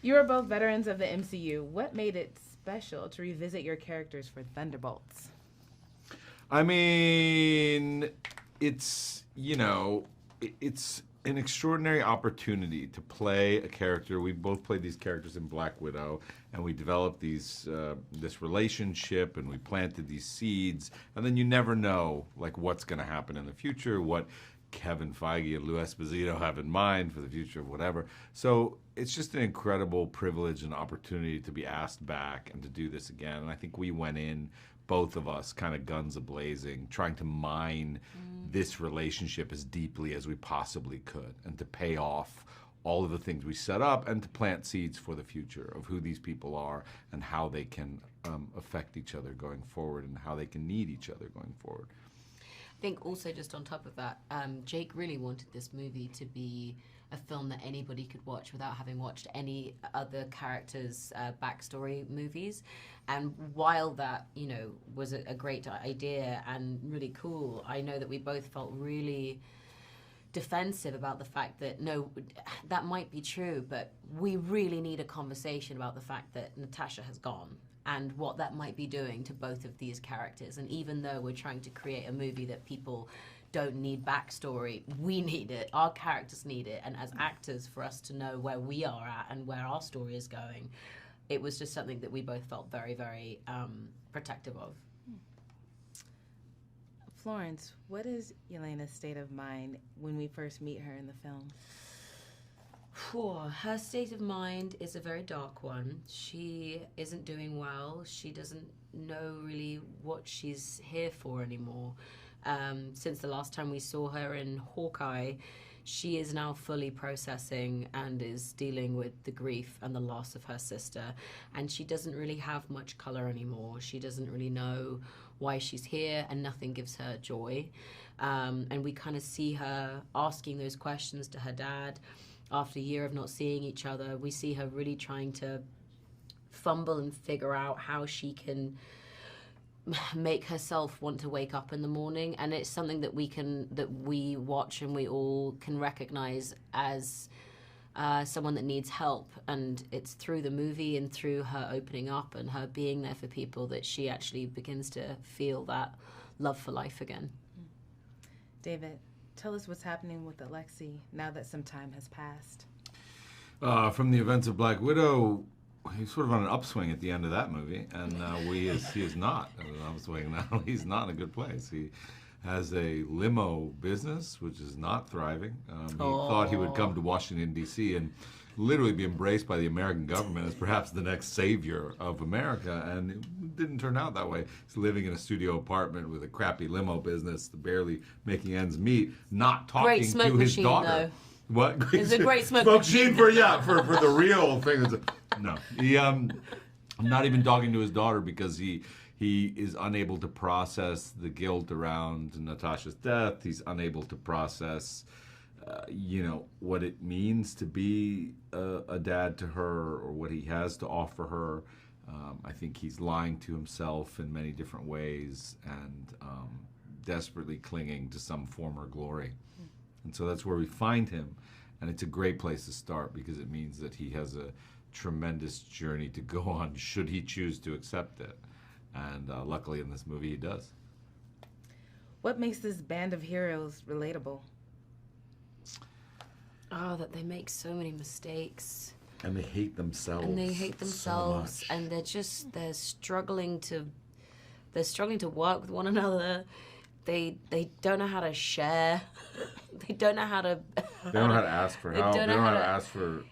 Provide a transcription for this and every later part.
You are both veterans of the MCU. What made it special to revisit your characters for Thunderbolts? I mean, it's, it's an extraordinary opportunity to play a character. We both played these characters in Black Widow, and we developed this relationship, and we planted these seeds, and then you never know, like, what's going to happen in the future, what Kevin Feige and Lou Esposito have in mind for the future of whatever. So it's just an incredible privilege and opportunity to be asked back and to do this again. And I think we went in, both of us, kind of guns a-blazing, trying to mine this relationship as deeply as we possibly could and to pay off all of the things we set up and to plant seeds for the future of who these people are and how they can affect each other going forward and how they can need each other going forward. I think also just on top of that, Jake really wanted this movie to be a film that anybody could watch without having watched any other characters' backstory movies. And while that, was a great idea and really cool, I know that we both felt really defensive about the fact that, no, that might be true, but we really need a conversation about the fact that Natasha has gone and what that might be doing to both of these characters. And even though we're trying to create a movie that people don't need backstory, we need it, our characters need it, and as actors, for us to know where we are at and where our story is going, it was just something that we both felt very, very protective of. Florence, what is Yelena's state of mind when we first meet her in the film? Her state of mind is a very dark one. She isn't doing well. She doesn't know really what she's here for anymore. Since the last time we saw her in Hawkeye, she is now fully processing and is dealing with the grief and the loss of her sister. And she doesn't really have much color anymore. She doesn't really know why she's here, and nothing gives her joy. And we kind of see her asking those questions to her dad. After a year of not seeing each other, we see her really trying to fumble and figure out how she can make herself want to wake up in the morning. And it's something that we watch and we all can recognize as someone that needs help. And it's through the movie and through her opening up and her being there for people that she actually begins to feel that love for life again. David, tell us what's happening with Alexei now that some time has passed. From the events of Black Widow, he's sort of on an upswing at the end of that movie, and he is not on an upswing now. He's not in a good place. He has a limo business, which is not thriving. He thought he would come to Washington, D.C., and literally be embraced by the American government as perhaps the next savior of America, and it didn't turn out that way. He's living in a studio apartment with a crappy limo business, barely making ends meet, not talking to his daughter. Though. What? It's a great smoke machine for the real thing. No, he not even talking to his daughter because he is unable to process the guilt around Natasha's death. He's unable to process what it means to be a dad to her or what he has to offer her. I think he's lying to himself in many different ways and desperately clinging to some former glory. And so that's where we find him. And it's a great place to start because it means that he has a tremendous journey to go on should he choose to accept it. And luckily in this movie he does. What makes this band of heroes relatable? Oh, that they make so many mistakes. And they hate themselves. So much. And they're struggling to work with one another. They don't know how to share. They don't know how to. They don't know how to ask for help. They don't know how to ask for.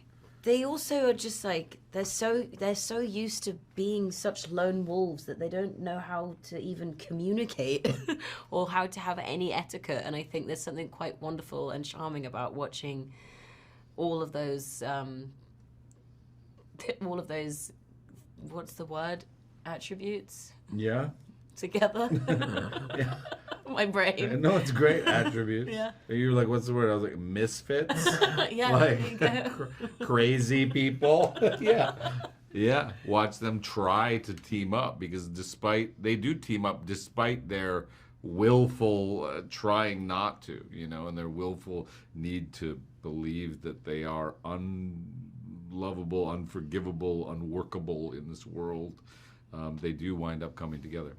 They also are just like they're so used to being such lone wolves that they don't know how to even communicate or how to have any etiquette. And I think there's something quite wonderful and charming about watching all of those. What's the word? Attributes. Yeah. Together. Yeah. My brain. No, it's great attributes. Yeah. You were like, what's the word? I was like, misfits? Yeah, like, there you go. Crazy people. Yeah. Yeah. Watch them try to team up because they do team up despite their willful trying not to, and their willful need to believe that they are unlovable, unforgivable, unworkable in this world, they do wind up coming together.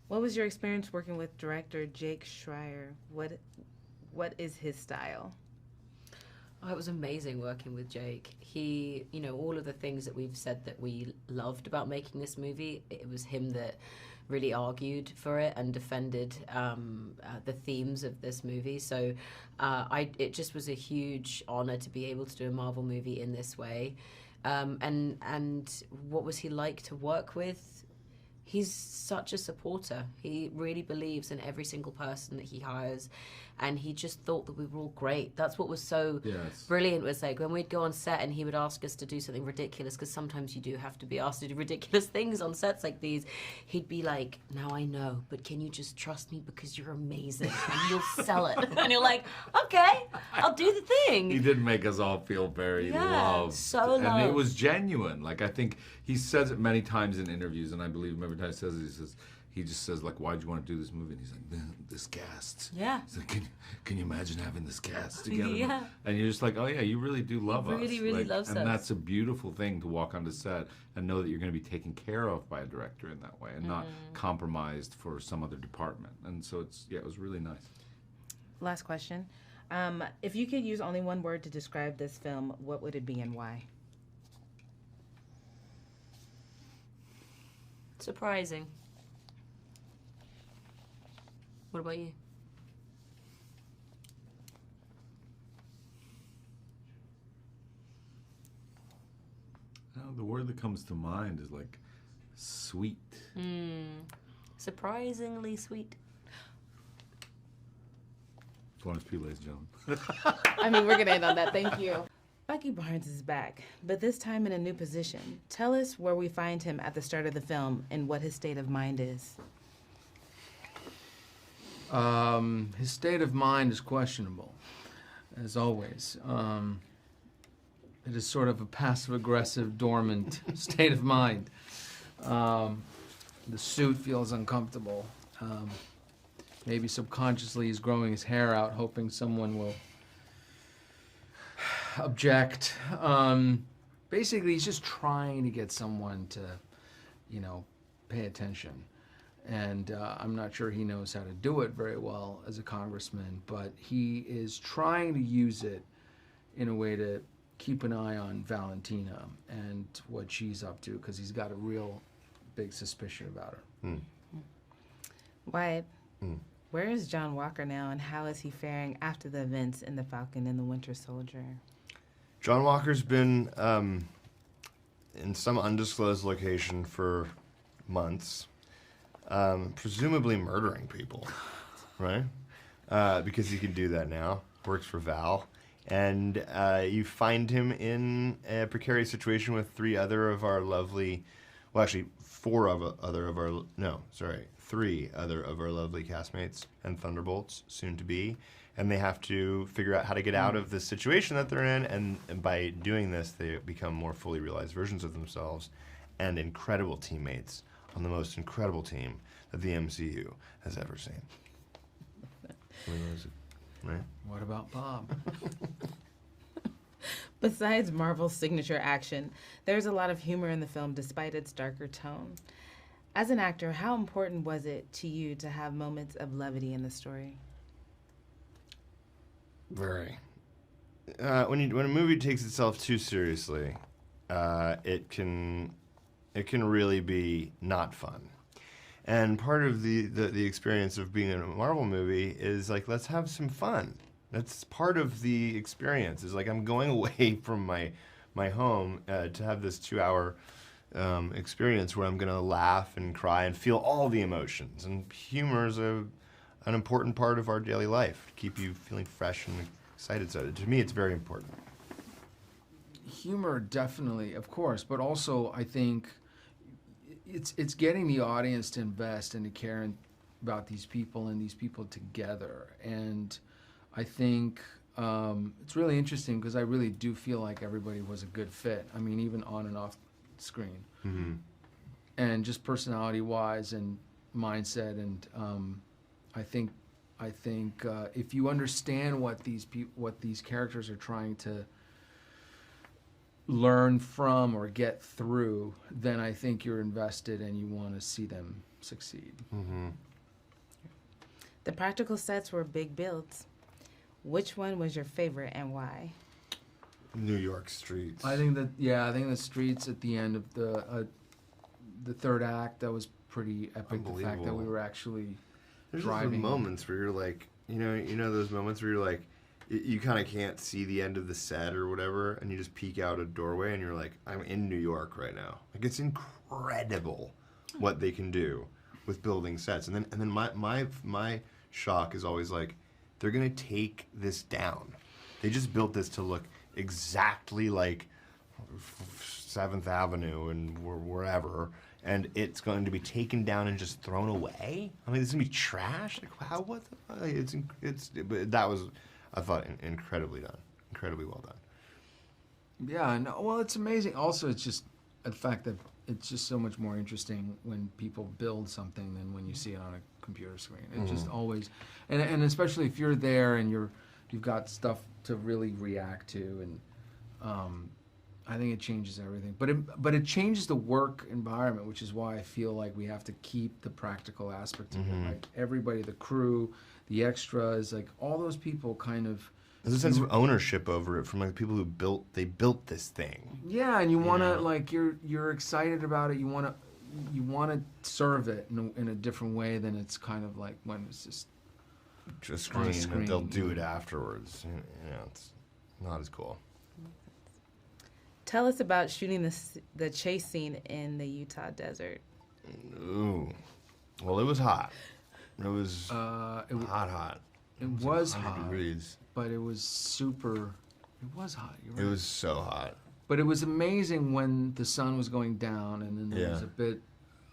What was your experience working with director Jake Schreier? What is his style? Oh, it was amazing working with Jake. He, all of the things that we've said that we loved about making this movie, it was him that really argued for it and defended the themes of this movie. So it just was a huge honor to be able to do a Marvel movie in this way. And what was he like to work with? He's such a supporter. He really believes in every single person that he hires, and he just thought that we were all great. That's what was so brilliant, was like when we'd go on set and he would ask us to do something ridiculous, because sometimes you do have to be asked to do ridiculous things on sets like these. He'd be like, now I know, but can you just trust me because you're amazing and you'll sell it? And you're like, okay, I'll do the thing. He did make us all feel very loved. So loved. And it was genuine. Like, I think he says it many times in interviews, and I believe him every time he says it, he just says, like, why'd you want to do this movie? And he's like, this cast. Yeah. He's like, can you imagine having this cast together? Yeah. And you're just like, oh, yeah, you really do love us. Really, really loves us. And that's a beautiful thing to walk onto set and know that you're going to be taken care of by a director in that way and not compromised for some other department. And so it was really nice. Last question. If you could use only one word to describe this film, what would it be and why? Surprising. What about you? The word that comes to mind is like sweet. Surprisingly sweet. Florence Pugh, ladies and gentlemen. I mean, we're going to end on that. Thank you. Bucky Barnes is back, but this time in a new position. Tell us where we find him at the start of the film and what his state of mind is. His state of mind is questionable, as always. It is sort of a passive-aggressive, dormant state of mind. The suit feels uncomfortable. Maybe subconsciously he's growing his hair out, hoping someone will object. Basically, he's just trying to get someone to, pay attention. And I'm not sure he knows how to do it very well as a congressman, but he is trying to use it in a way to keep an eye on Valentina and what she's up to, because he's got a real big suspicion about her. Wyatt, where is John Walker now, and how is he faring after the events in The Falcon and the Winter Soldier? John Walker's been in some undisclosed location for months. Presumably murdering people, right? Because he can do that now. Works for Val. And you find him in a precarious situation with three other of our lovely castmates and Thunderbolts, soon to be. And they have to figure out how to get out of the situation that they're in. And by doing this, they become more fully realized versions of themselves and incredible teammates on the most incredible team that the MCU has ever seen. Right? What about Bob? Besides Marvel's signature action, there's a lot of humor in the film despite its darker tone. As an actor, how important was it to you to have moments of levity in the story? Very. When a movie takes itself too seriously, it can really be not fun. And part of the experience of being in a Marvel movie is like, let's have some fun. That's part of the experience. Is like, I'm going away from my home to have this 2-hour experience where I'm going to laugh and cry and feel all the emotions. And humor is an important part of our daily life to keep you feeling fresh and excited. So to me, it's very important. Humor, definitely, of course, but also I think it's getting the audience to invest and to care about these people and these people together. And I think it's really interesting because I really do feel like everybody was a good fit. I mean, even on and off screen. Mm-hmm. And just personality-wise and mindset. And I think if you understand what these characters are trying to learn from or get through, then I think you're invested and you want to see them succeed. Mm-hmm. The practical sets were big builds. Which one was your favorite and why? New York streets. I think the streets at the end of the third act, that was pretty epic. The fact that we were actually There's driving. those moments where you're like, you know those moments where you're like, you kind of can't see the end of the set or whatever, and you just peek out a doorway and you're like, I'm in New York right now. Like, it's incredible what they can do with building sets. And then my shock is always like, they're gonna take this down. They just built this to look exactly like 7th Avenue and wherever, and it's going to be taken down and just thrown away. I mean, it's gonna be trash. Like, how? What the fuck? But that was, I thought, incredibly well done. Yeah, no, well, it's amazing. Also, it's just the fact that it's just so much more interesting when people build something than when you see it on a computer screen. It just always, and especially if you're there and you've got stuff to really react to, and I think it changes everything. But it changes the work environment, which is why I feel like we have to keep the practical aspect of it. Like everybody, the crew, the extras, like all those people kind of. There's a sense of ownership over it from like the people who built this thing. Yeah, and you want to like you're excited about it. You want to serve it in a different way than it's kind of like when it's just screen, and they'll do it afterwards. You know, it's not as cool. Tell us about shooting the chase scene in the Utah desert. Ooh, well, it was hot. It was hot. It was 100 hot, degrees. but it was super. It was hot. You're right. It was so hot. But it was amazing when the sun was going down, and then there was a bit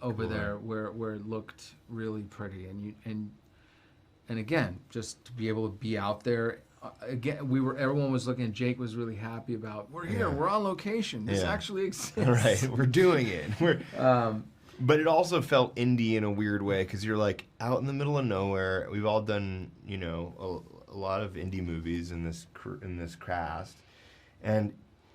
over there where it looked really pretty, and again, just to be able to be out there. Again, everyone was looking. Jake was really happy about. We're here. We're on location. This actually exists. Right, we're doing it. But it also felt indie in a weird way because you're like out in the middle of nowhere. We've all done, a lot of indie movies in this cast, and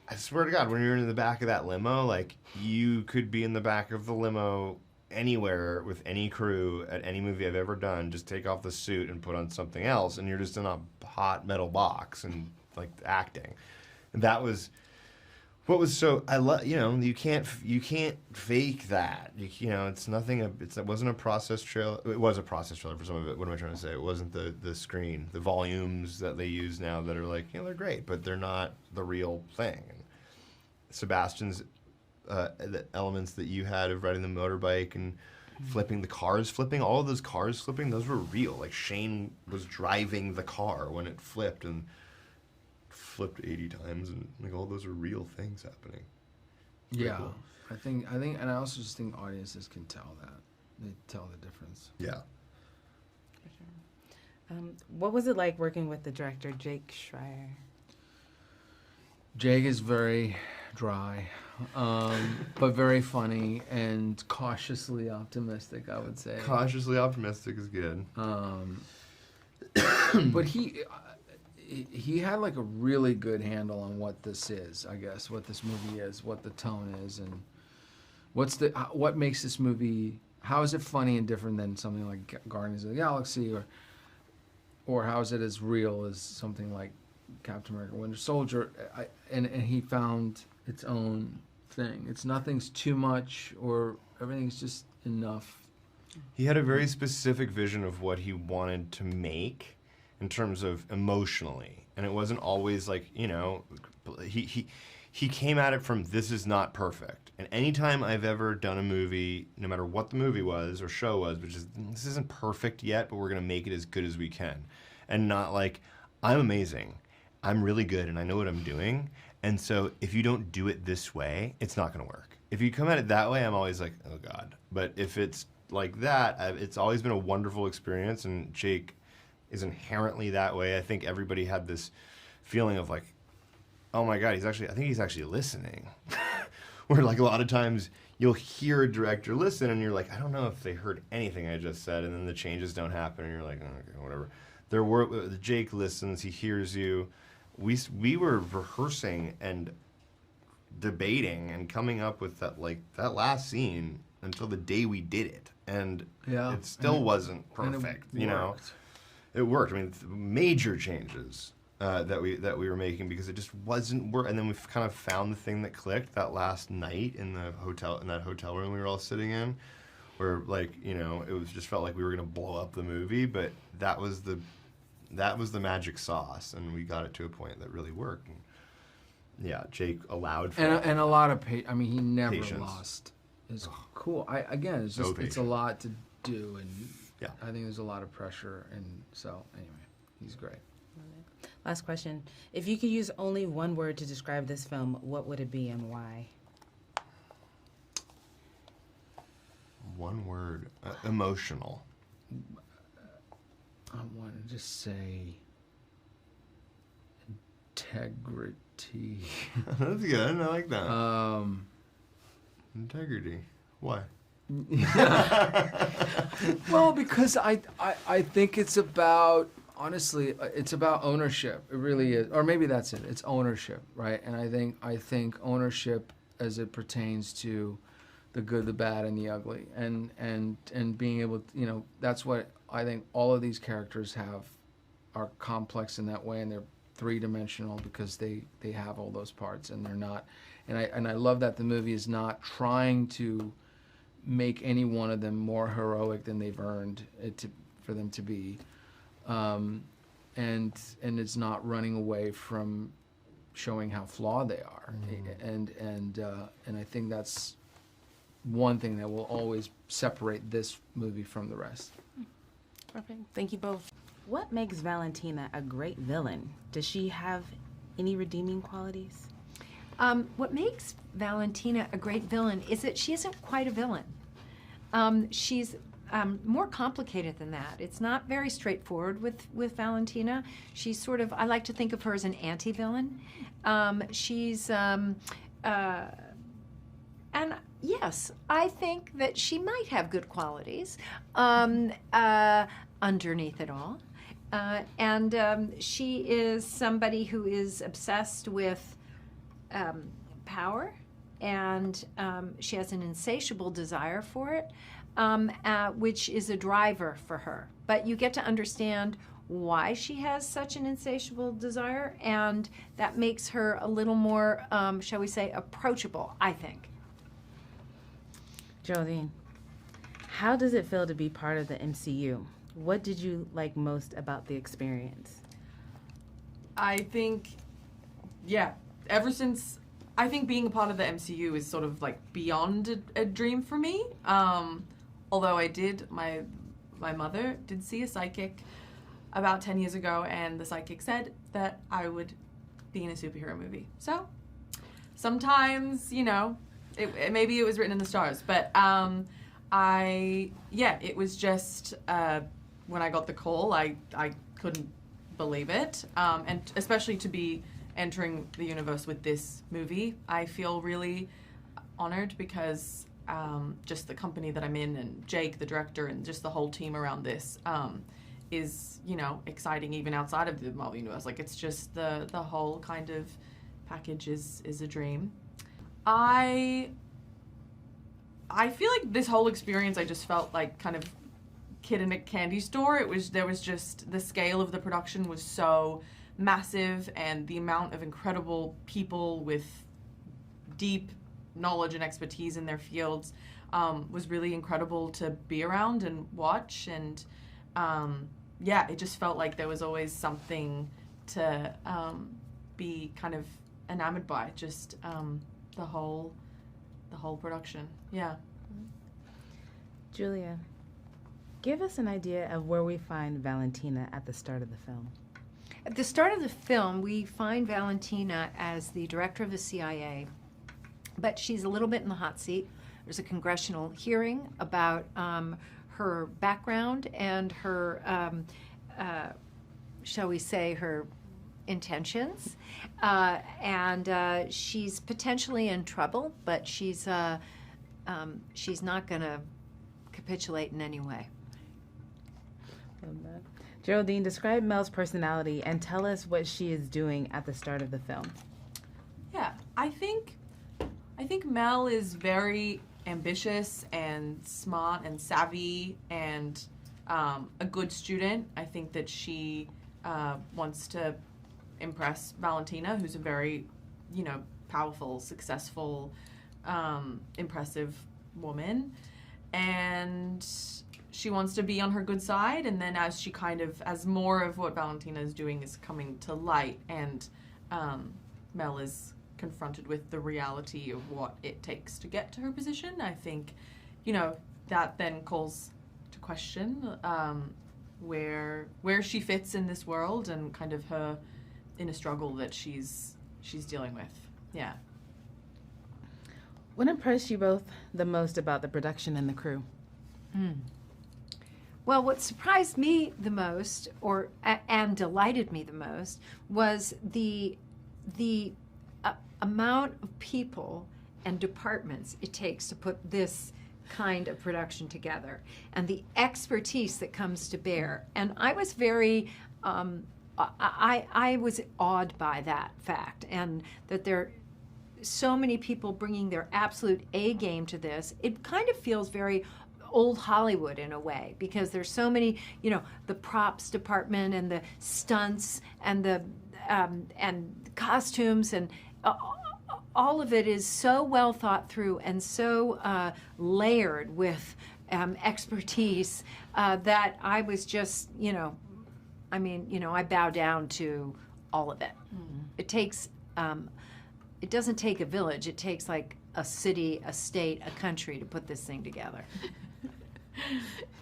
I swear to God, when you're in the back of that limo, like you could be in the back of the limo anywhere with any crew at any movie I've ever done. Just take off the suit and put on something else, and you're just in a hot metal box and like acting. And that was what was so I love. You can't fake that. It's nothing. It wasn't a process trailer. It was a process trailer for some of it. What am I trying to say? It wasn't the screen, the volumes that they use now that are like they're great, but they're not the real thing. And Sebastian's the elements that you had of riding the motorbike and flipping the cars, all of those cars flipping, those were real. Like Shane was driving the car when it flipped and flipped 80 times, and like all those are real things happening. Yeah, cool. I think, and I also just think audiences can tell that. They tell the difference. Yeah. What was it like working with the director, Jake Schreier? Jake is very dry, but very funny and cautiously optimistic, I would say. Cautiously optimistic is good. But he had like a really good handle on what this is, I guess, what this movie is, what the tone is, and what makes this movie. How is it funny and different than something like Guardians of the Galaxy, or how is it as real as something like Captain America: Winter Soldier? And he found its own thing. Nothing's too much, or everything's just enough. He had a very specific vision of what he wanted to make in terms of emotionally, and it wasn't always like he came at it from this is not perfect. And anytime I've ever done a movie, no matter what the movie was or show was, which is this isn't perfect yet, but we're gonna make it as good as we can, and not like I'm amazing, I'm really good, and I know what I'm doing. And so if you don't do it this way, it's not gonna work. If you come at it that way, I'm always like, oh God. But if it's like that, it's always been a wonderful experience, and Jake is inherently that way. I think everybody had this feeling of like, oh my God, I think he's actually listening. Where like a lot of times you'll hear a director listen and you're like, I don't know if they heard anything I just said, and then the changes don't happen and you're like, oh, okay, whatever. Jake listens, he hears you. We were rehearsing, and debating and coming up with that last scene until the day we did it, and it still wasn't perfect. It worked. I mean, major changes that we were making because it just wasn't work. And then we've kind of found the thing that clicked that last night in that hotel room we were all sitting in, where it was just felt like we were gonna blow up the movie, but that was the magic sauce, and we got it to a point that really worked. And yeah, Jake allowed for and a lot of he never patience. Lost. It's cool. It's just it's a lot to do, and I think there's a lot of pressure, and so anyway, he's great. Last question. If you could use only one word to describe this film, what would it be and why? One word. Emotional. I want to just say integrity. That's good. I like that. Integrity. Why? Well, because I think it's about, honestly, it's about ownership. It really is. Or maybe that's it. It's ownership, right? And I think ownership as it pertains to the good, the bad, and the ugly. And being able to, that's what I think all of these characters are complex in that way, and they're three-dimensional because they have all those parts, and they're not. And I love that the movie is not trying to make any one of them more heroic than they've earned it for them to be, and it's not running away from showing how flawed they are, and I think that's one thing that will always separate this movie from the rest. Perfect. Thank you both. What makes Valentina a great villain? Does she have any redeeming qualities? What makes Valentina a great villain is that she isn't quite a villain. She's more complicated than that. It's not very straightforward with Valentina. She's sort of, I like to think of her as an anti-villain. She's, and yes, I think that she might have good qualities underneath it all. And she is somebody who is obsessed with power, and she has an insatiable desire for it, which is a driver for her. But you get to understand why she has such an insatiable desire, and that makes her a little more, shall we say, approachable, I think. Geraldine, how does it feel to be part of the MCU? What did you like most about the experience? I think, ever since, I think being a part of the MCU is sort of like beyond a dream for me. Although my mother did see a psychic about 10 years ago, and the psychic said that I would be in a superhero movie. So sometimes, maybe it was written in the stars, but it was just, when I got the call, I couldn't believe it. And especially to be entering the universe with this movie, I feel really honored because just the company that I'm in, and Jake, the director, and just the whole team around this is, exciting even outside of the Marvel universe. Like, it's just the whole kind of package is a dream. I feel like this whole experience, I just felt like kind of kid in a candy store. There was just, the scale of the production was so massive, and the amount of incredible people with deep knowledge and expertise in their fields was really incredible to be around and watch. And it just felt like there was always something to be kind of enamored by, just the whole production. Yeah. Julia, give us an idea of where we find Valentina at the start of the film. At the start of the film, we find Valentina as the director of the CIA, but she's a little bit in the hot seat. There's a congressional hearing about her background and her, shall we say, her intentions, and she's potentially in trouble, but she's not going to capitulate in any way. Geraldine, describe Mel's personality and tell us what she is doing at the start of the film. Yeah, I think think Mel is very ambitious and smart and savvy and a good student. I think that she wants to impress Valentina, who's a very, powerful, successful, impressive woman. And she wants to be on her good side. And then as more of what Valentina is doing is coming to light, and Mel is confronted with the reality of what it takes to get to her position, I think, that then calls to question where she fits in this world and kind of her inner struggle that she's dealing with. Yeah. What impressed you both the most about the production and the crew? Well, what surprised me the most, and delighted me the most, was the amount of people and departments it takes to put this kind of production together, and the expertise that comes to bear. And I was very, I was awed by that fact, and that there are so many people bringing their absolute A game to this. It kind of feels very old Hollywood in a way, because there's so many, the props department and the stunts and the and costumes, and all of it is so well thought through and so layered with expertise that I was just, I bow down to all of it. It takes, it doesn't take a village. It takes like a city, a state, a country to put this thing together.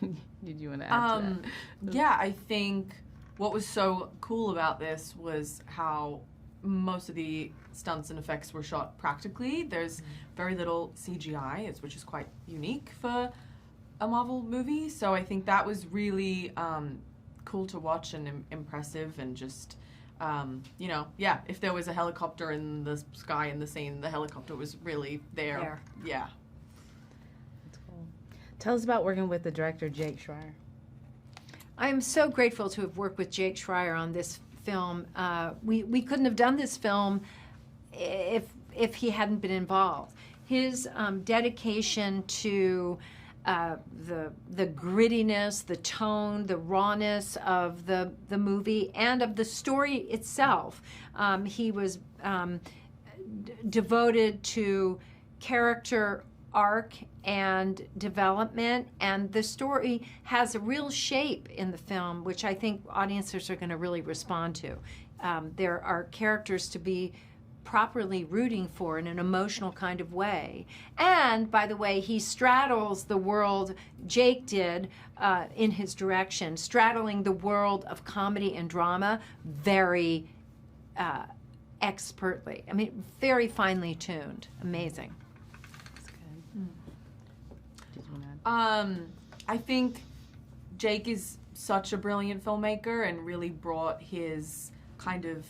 Did you want to add to that? Yeah, I think what was so cool about this was how most of the stunts and effects were shot practically. There's very little CGI, which is quite unique for a Marvel movie. So I think that was really cool to watch and impressive, and just, if there was a helicopter in the sky in the scene, the helicopter was really there. Yeah. That's cool. Tell us about working with the director, Jake Schreier. I'm so grateful to have worked with Jake Schreier on this film. We couldn't have done this film if he hadn't been involved. His dedication to the grittiness, the tone, the rawness of the movie and of the story itself. He was devoted to character arc and development, and the story has a real shape in the film, which I think audiences are going to really respond to. There are characters to be properly rooting for in an emotional kind of way. And, by the way, he straddles the world, Jake did in his direction, straddling the world of comedy and drama very expertly. I mean, very finely tuned. Amazing. I think Jake is such a brilliant filmmaker and really brought his kind of,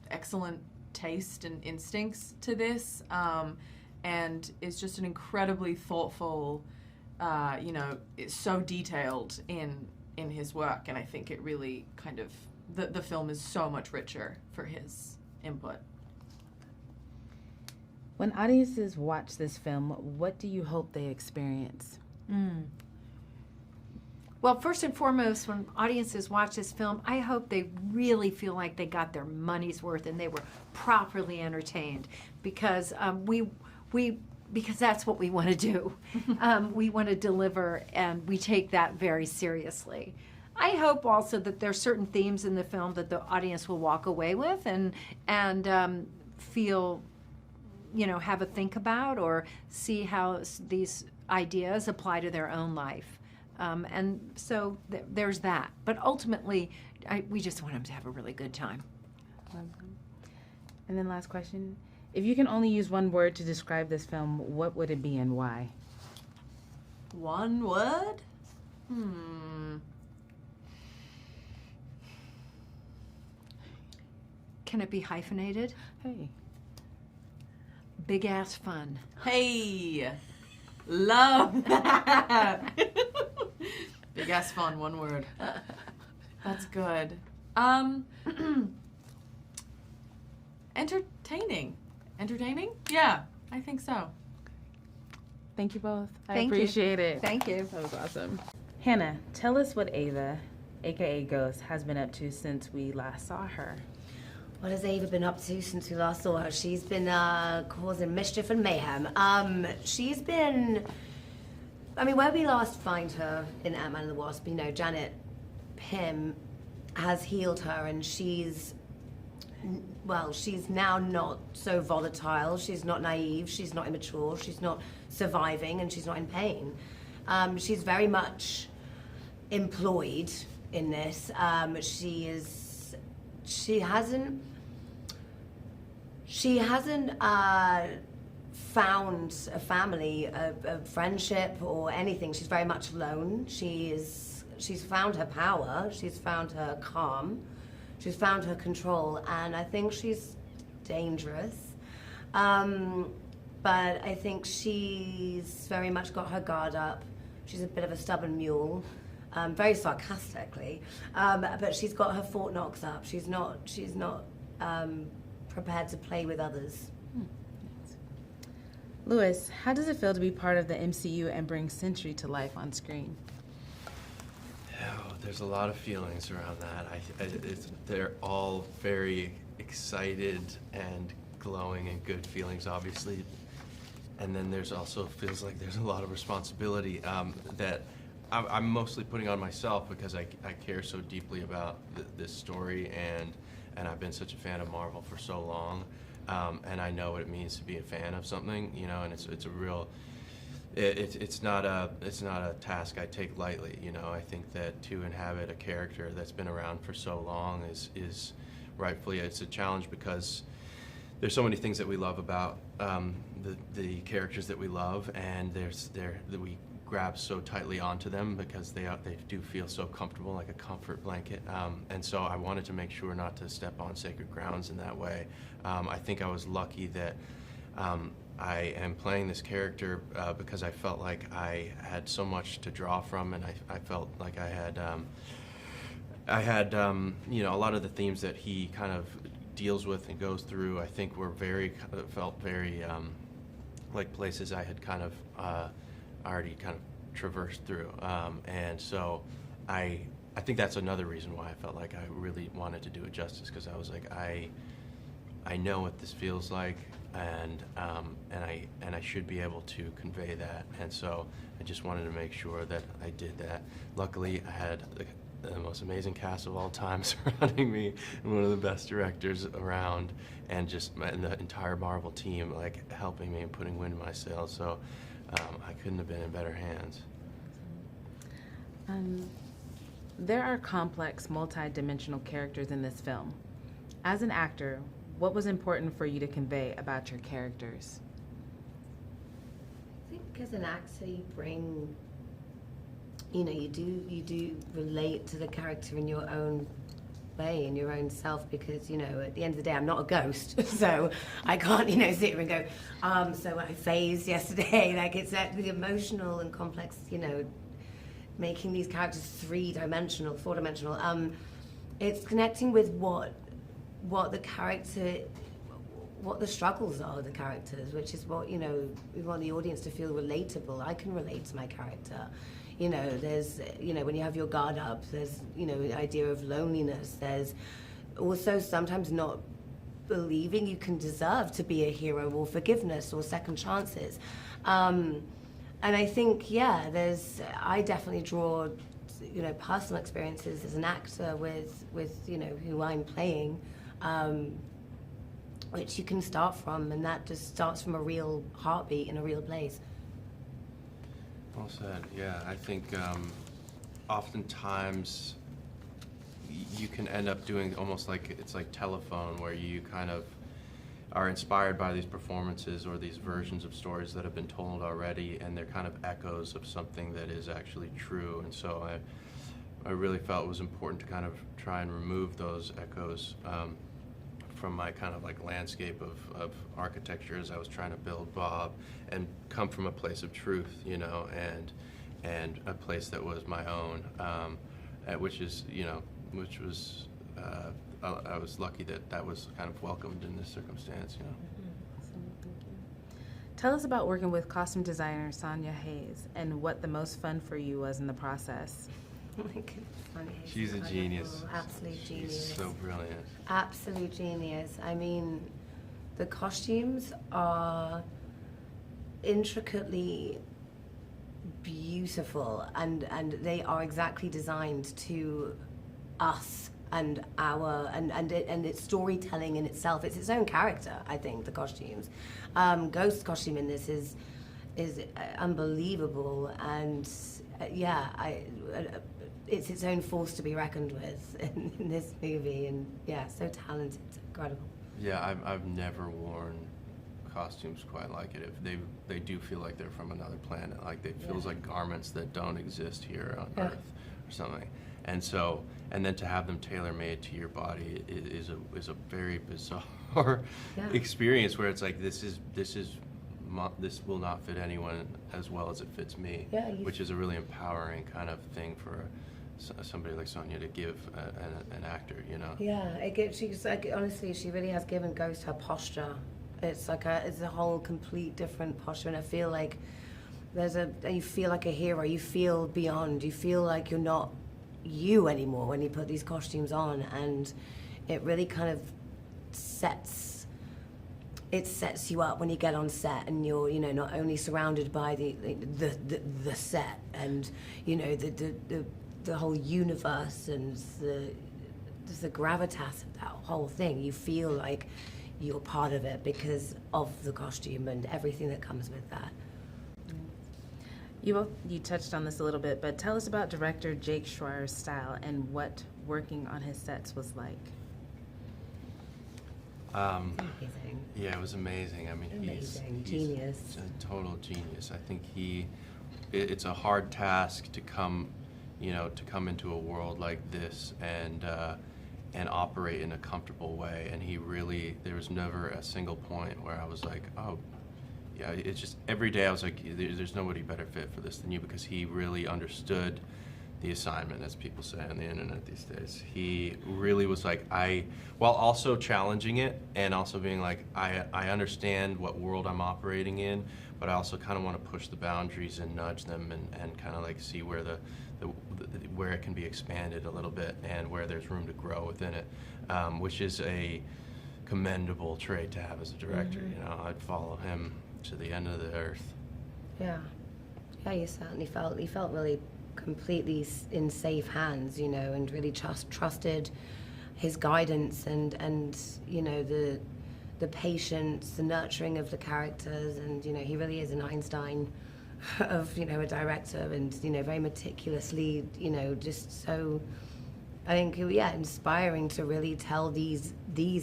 excellent taste and instincts to this, and is just an incredibly thoughtful, it's so detailed in his work, and I think it really kind of, the film is so much richer for his input. When audiences watch this film, what do you hope they experience? Well, first and foremost, when audiences watch this film, I hope they really feel like they got their money's worth and they were properly entertained, because because that's what we want to do. We want to deliver, and we take that very seriously. I hope also that there are certain themes in the film that the audience will walk away with and feel, have a think about, or see how these ideas apply to their own life. And so there's that. But ultimately, we just want them to have a really good time. And then last question. If you can only use one word to describe this film, what would it be and why? One word? Can it be hyphenated? Hey. Big ass fun. Hey! Love that! Big ass fun, one word. That's good. Entertaining. entertaining? Yeah, I think so. Thank you both. I Thank you. appreciate it. Thank you. That was awesome. Hannah, tell us what Ava, aka Ghost, has been up to since we last saw her. What has Ava been up to since we last saw her? She's been causing mischief and mayhem. She's been... I mean, where we last find her in Ant-Man and the Wasp, you know, Janet Pym has healed her, and she's now not so volatile. She's not naive. She's not immature. She's not surviving, and she's not in pain. She's very much employed in this. She hasn't found a family, a friendship, or anything. She's very much alone. She's found her power. She's found her calm. She's found her control, and I think she's dangerous. But I think she's very much got her guard up. She's a bit of a stubborn mule, very sarcastically, but she's got her Fort Knox up. She's not prepared to play with others. Louis, how does it feel to be part of the MCU and bring Sentry to life on screen? Oh, there's a lot of feelings around that. They're all very excited and glowing and good feelings, obviously. And then there's also feels like there's a lot of responsibility that I'm mostly putting on myself because I care so deeply about this story, and I've been such a fan of Marvel for so long. And I know what it means to be a fan of something, you know, and it's a real, it's not a task I take lightly, you know. I think that to inhabit a character that's been around for so long is rightfully, it's a challenge because there's so many things that we love about the characters that we love, and that we grab so tightly onto them because they do feel so comfortable, like a comfort blanket. And so I wanted to make sure not to step on sacred grounds in that way. I think I was lucky that I am playing this character because I felt like I had so much to draw from, and I felt like I had you know, a lot of the themes that he kind of deals with and goes through, I think were felt very like places I had kind of already kind of traversed through, and so I think that's another reason why I felt like I really wanted to do it justice, because I was like, I know what this feels like, and I should be able to convey that, and so I just wanted to make sure that I did that. Luckily, I had the most amazing cast of all time surrounding me, and one of the best directors around, and the entire Marvel team like helping me and putting wind in my sails. So I couldn't have been in better hands. There are complex, multi-dimensional characters in this film. As an actor, what was important for you to convey about your characters? I think as an actor, you bring, you know, you do relate to the character in your own way, in your own self, because, you know, at the end of the day, I'm not a ghost, so I can't, you know, sit here and go, so I phased yesterday. Like, it's the emotional and complex, you know, making these characters 3-dimensional, 4-dimensional. It's connecting with what the character, what the struggles are of the characters, which is what, you know, we want the audience to feel relatable. I can relate to my character. You know, there's, you know, when you have your guard up, there's, you know, the idea of loneliness. There's also sometimes not believing you can deserve to be a hero, or forgiveness, or second chances. And I think, yeah, I definitely draw, you know, personal experiences as an actor with you know, who I'm playing, which you can start from, and that just starts from a real heartbeat in a real place. Well said. Yeah, I think oftentimes you can end up doing almost like it's like telephone, where you kind of are inspired by these performances or these versions of stories that have been told already, and they're kind of echoes of something that is actually true. And so I really felt it was important to kind of try and remove those echoes from my kind of like landscape of architecture as I was trying to build Bob, and come from a place of truth, you know, and a place that was my own, which is, you know, which was I was lucky that was kind of welcomed in this circumstance, you know. Tell us about working with costume designer Sonia Hayes and what the most fun for you was in the process. Oh my goodness, Sonia Hayes She's is a wonderful. genius. Absolute genius. She's so brilliant. Absolute genius. I mean, the costumes are intricately beautiful, and they are exactly designed to us and our and its storytelling in itself. It's its own character, I think. The costumes, Ghost's costume in this is unbelievable, and it's its own force to be reckoned with in this movie, and yeah, so talented, incredible. Yeah, I've never worn costumes quite like it. If they do feel like they're from another planet, like they feels like garments that don't exist here on Earth or something. And so, and then to have them tailor-made to your body is a very bizarre experience where it's like this will not fit anyone as well as it fits me, which is a really empowering kind of thing for somebody like Sonia to give an actor, you know. Yeah, she's like, honestly, she really has given Ghost her posture. It's like it's a whole complete different posture, and I feel like you feel like a hero. You feel beyond. You feel like you're not you anymore when you put these costumes on, and it really kind of sets you up when you get on set, and you're not only surrounded by the set and the whole universe and the gravitas of that whole thing. You feel like you're part of it because of the costume and everything that comes with that. You touched on this a little bit, but tell us about director Jake Schreier's style and what working on his sets was like. Amazing. Yeah, it was amazing. I mean, he's genius. a total genius. I think it's a hard task to come into a world like this and operate in a comfortable way. And there was never a single point where I was like, oh, yeah, it's just every day I was like, there's nobody better fit for this than you, because he really understood the assignment, as people say on the internet these days. He really was like, while also challenging it and also being like, I understand what world I'm operating in, but I also kind of want to push the boundaries and nudge them and kind of like see where where it can be expanded a little bit and where there's room to grow within it, which is a commendable trait to have as a director. Mm-hmm. I'd follow him to the end of the earth. Yeah, you certainly felt really completely in safe hands, and really trusted his guidance and the patience, the nurturing of the characters, and he really is an Einstein of a director, and very meticulously, just so, I think, inspiring to really tell these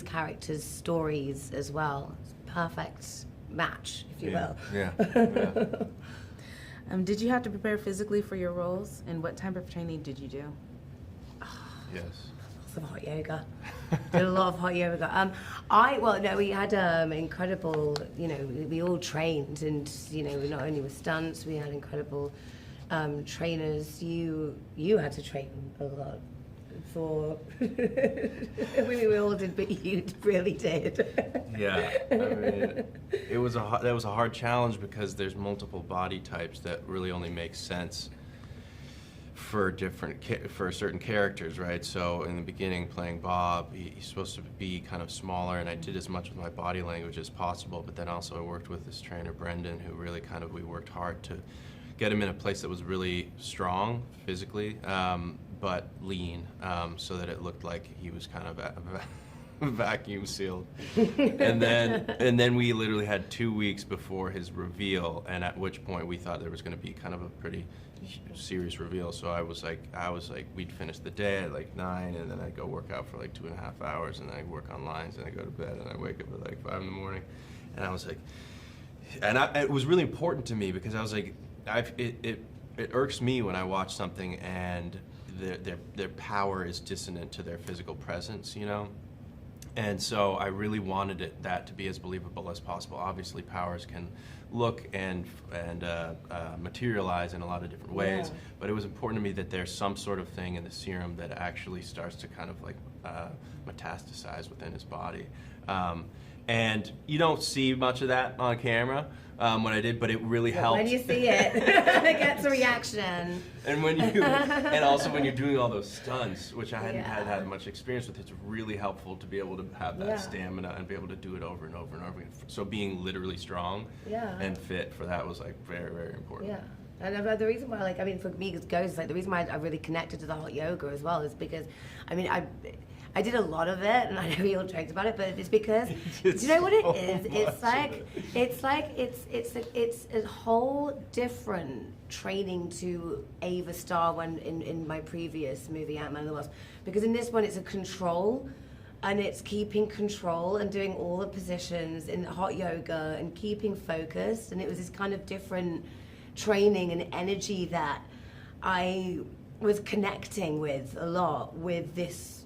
characters' stories as well. It's a perfect match, if you will. Yeah. Did you have to prepare physically for your roles, and what type of training did you do? Yes. Lots of hot yoga. Did a lot of hot yoga. We had incredible, we all trained, and not only with stunts, we had incredible trainers. You had to train a lot for. we all did, but you really did. Yeah, I mean, that was a hard challenge because there's multiple body types that really only make sense for certain characters, right? So in the beginning, playing Bob, he's supposed to be kind of smaller, and I did as much with my body language as possible. But then also I worked with this trainer, Brendan, who really we worked hard to get him in a place that was really strong physically, but lean, so that it looked like he was kind of vacuum sealed. and then we literally had 2 weeks before his reveal, and at which point we thought there was going to be kind of a pretty serious reveal. So I was like, we'd finish the day at like 9, and then I'd go work out for like 2.5 hours, and then I'd work on lines, and I'd go to bed, and I'd wake up at like 5 in the morning. And I was like, it was really important to me because I was like, it irks me when I watch something and their power is dissonant to their physical presence, And so I really wanted that to be as believable as possible. Obviously, powers can look and materialize in a lot of different ways, but it was important to me that there's some sort of thing in the serum that actually starts to kind of like metastasize within his body. And you don't see much of that on camera, when I did, but it really helped. When you see it, it gets a reaction. And when you, and also when you're doing all those stunts, which I hadn't Yeah. had much experience with, it's really helpful to be able to have that Yeah. stamina and be able to do it over and over and over again. So being literally strong Yeah. and fit for that was like very, very important. Yeah. And the reason why, like, I mean, for me, it goes, like, the reason why I really connected to the hot yoga as well is because, I mean, I did a lot of it, and I know we all joked about it, but it's because, do you know what it is? It's a whole different training to Ava Star one in my previous movie, Ant-Man and the Wasp, because in this one it's a control, and it's keeping control and doing all the positions in hot yoga and keeping focused, and it was this kind of different training and energy that I was connecting with a lot with this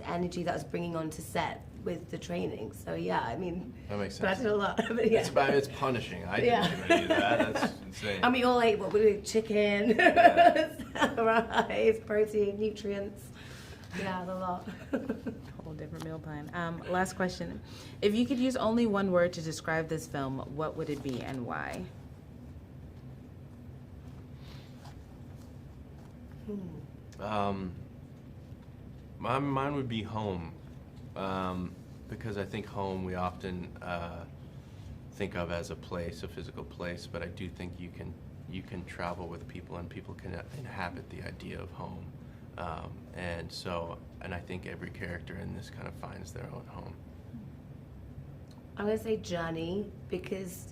energy that I was bringing onto set with the training. So yeah, I mean, That makes but I sense. did a lot. But yeah. It's punishing. I Yeah. didn't do any of that. That's insane. And we all ate what we did, chicken, Yeah. rice, protein, nutrients. Yeah, a lot. Whole different meal plan. Last question. If you could use only one word to describe this film, what would it be and why? Mine would be home, because I think home we often think of as a place, a physical place, but I do think you can travel with people and people can inhabit the idea of home, and I think every character in this kind of finds their own home. I'm going to say journey because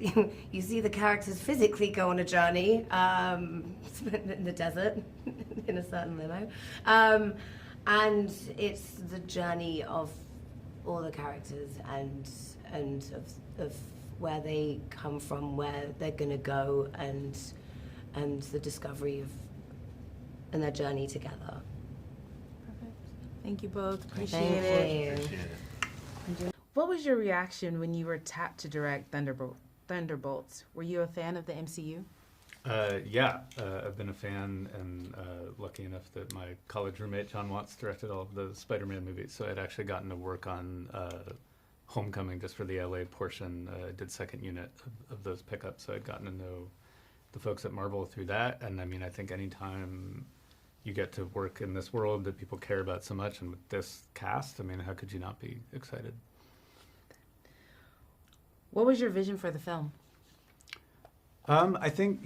you see the characters physically go on a journey in the desert in a certain limo. And it's the journey of all the characters and of where they come from, where they're going to go, and the discovery of and their journey together. Perfect. Thank you both. Appreciate Thank it. you. Appreciate it. What was your reaction when you were tapped to direct Thunderbolts? Were you a fan of the MCU? Yeah, I've been a fan and lucky enough that my college roommate John Watts directed all of the Spider-Man movies, so I'd actually gotten to work on Homecoming just for the LA portion. Did second unit of those pickups, so I'd gotten to know the folks at Marvel through that. And I mean, I think anytime you get to work in this world that people care about so much, and with this cast, I mean, how could you not be excited? What was your vision for the film? I think,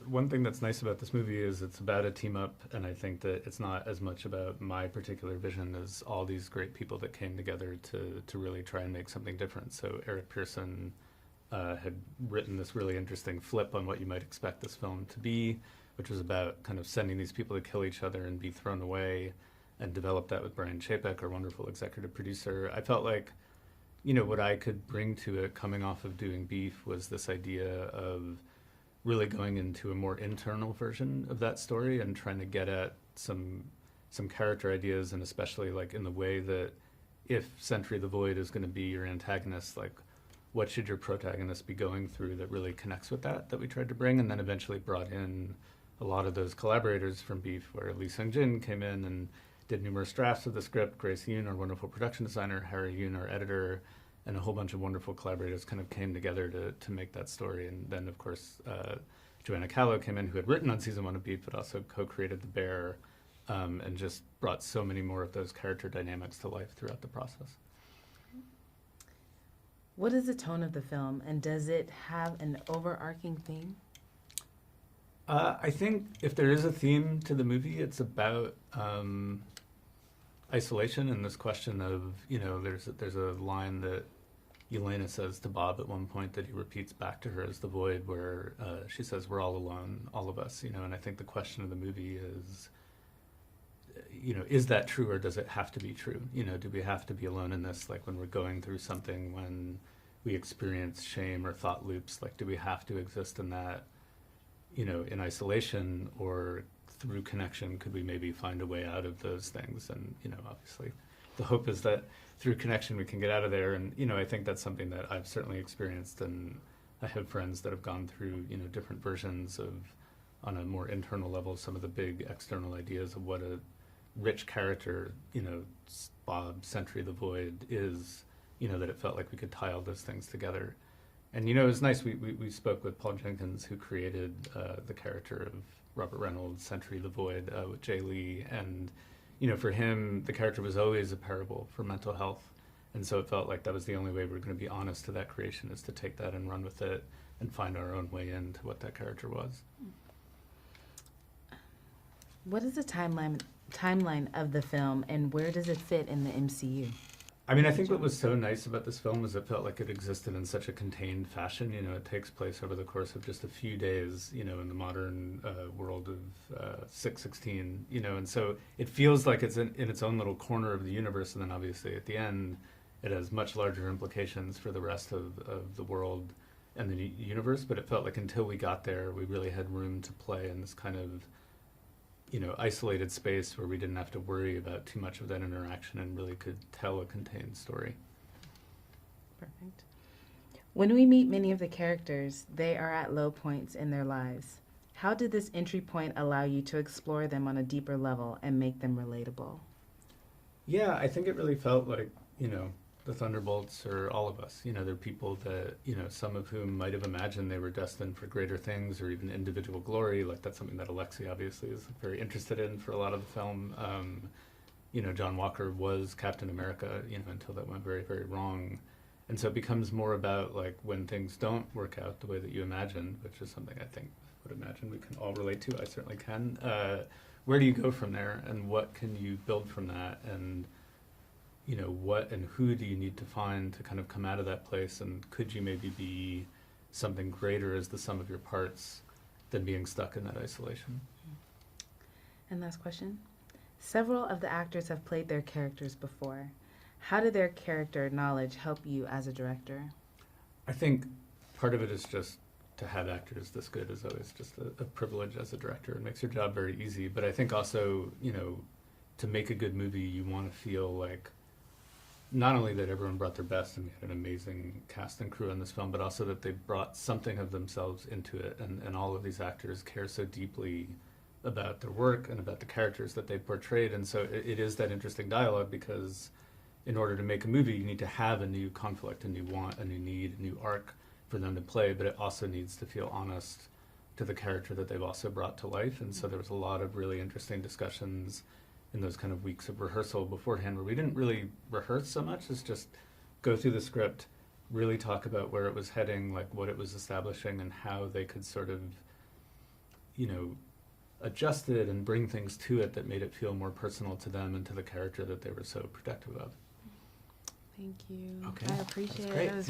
one thing that's nice about this movie is it's about a team up, and I think that it's not as much about my particular vision as all these great people that came together to really try and make something different. So Eric Pearson had written this really interesting flip on what you might expect this film to be, which was about kind of sending these people to kill each other and be thrown away, and developed that with Brian Chapek, our wonderful executive producer. I felt like what I could bring to it coming off of doing Beef was this idea of really going into a more internal version of that story and trying to get at some character ideas, and especially like in the way that if Sentry the Void is going to be your antagonist, like what should your protagonist be going through that really connects with that we tried to bring, and then eventually brought in a lot of those collaborators from Beef, where Lee Sung-jin came in and did numerous drafts of the script. Grace Yoon, our wonderful production designer, Harry Yoon, our editor, and a whole bunch of wonderful collaborators kind of came together to make that story. And then, of course, Joanna Callow came in, who had written on season 1 of Beef, but also co-created The Bear, and just brought so many more of those character dynamics to life throughout the process. What is the tone of the film, and does it have an overarching theme? I think if there is a theme to the movie, it's about isolation and this question of, there's a line that Yelena says to Bob at one point that he repeats back to her as the Void, where she says, "We're all alone, all of us," and I think the question of the movie is, is that true, or does it have to be true? Do we have to be alone in this? Like when we're going through something, when we experience shame or thought loops, like do we have to exist in that, in isolation, or through connection, could we maybe find a way out of those things? And, obviously the hope is that through connection we can get out of there. And, I think that's something that I've certainly experienced, and I have friends that have gone through, different versions of, on a more internal level, some of the big external ideas of what a rich character, Bob, Sentry the Void is, that it felt like we could tie all those things together. And, you know, it was nice. We spoke with Paul Jenkins, who created the character of Robert Reynolds, Sentry the Void, with Jay Lee. And, you know, for him, the character was always a parable for mental health. And so it felt like that was the only way we were going to be honest to that creation, is to take that and run with it and find our own way into what that character was. What is the timeline of the film, and where does it fit in the MCU? I mean, I think what was so nice about this film is it felt like it existed in such a contained fashion. You know, it takes place over the course of just a few days, you know, in the modern world of 616, you know, and so it feels like it's in its own little corner of the universe, and then obviously at the end, it has much larger implications for the rest of the world and the universe, but it felt like until we got there, we really had room to play in this kind of, you know, isolated space where we didn't have to worry about too much of that interaction and really could tell a contained story. Perfect. When we meet many of the characters, they are at low points in their lives. How did this entry point allow you to explore them on a deeper level and make them relatable? Yeah, I think it really felt like, you know, the Thunderbolts or all of us. You know, they're people that, you know, some of whom might have imagined they were destined for greater things or even individual glory. Like, that's something that Alexi obviously is very interested in for a lot of the film. You know, John Walker was Captain America, you know, until that went very, very wrong. And so it becomes more about, like, when things don't work out the way that you imagined, which is something I think I would imagine we can all relate to. I certainly can. Where do you go from there, and what can you build from that? And you know, what and who do you need to find to kind of come out of that place, and could you maybe be something greater as the sum of your parts than being stuck in that isolation? And last question. Several of the actors have played their characters before. How did their character knowledge help you as a director? I think part of it is just to have actors this good is always just a privilege as a director. It makes your job very easy. But I think also, you know, to make a good movie, you want to feel like not only that everyone brought their best and we had an amazing cast and crew on this film, but also that they brought something of themselves into it. And all of these actors care so deeply about their work and about the characters that they portrayed. And so it is that interesting dialogue, because in order to make a movie, you need to have a new conflict, a new want, a new need, a new arc for them to play, but it also needs to feel honest to the character that they've also brought to life. And so there was a lot of really interesting discussions in those kind of weeks of rehearsal beforehand, where we didn't really rehearse so much as just go through the script, really talk about where it was heading, like what it was establishing, and how they could sort of, you know, adjust it and bring things to it that made it feel more personal to them and to the character that they were so protective of. Thank you. Okay. I appreciate That's great. it. It was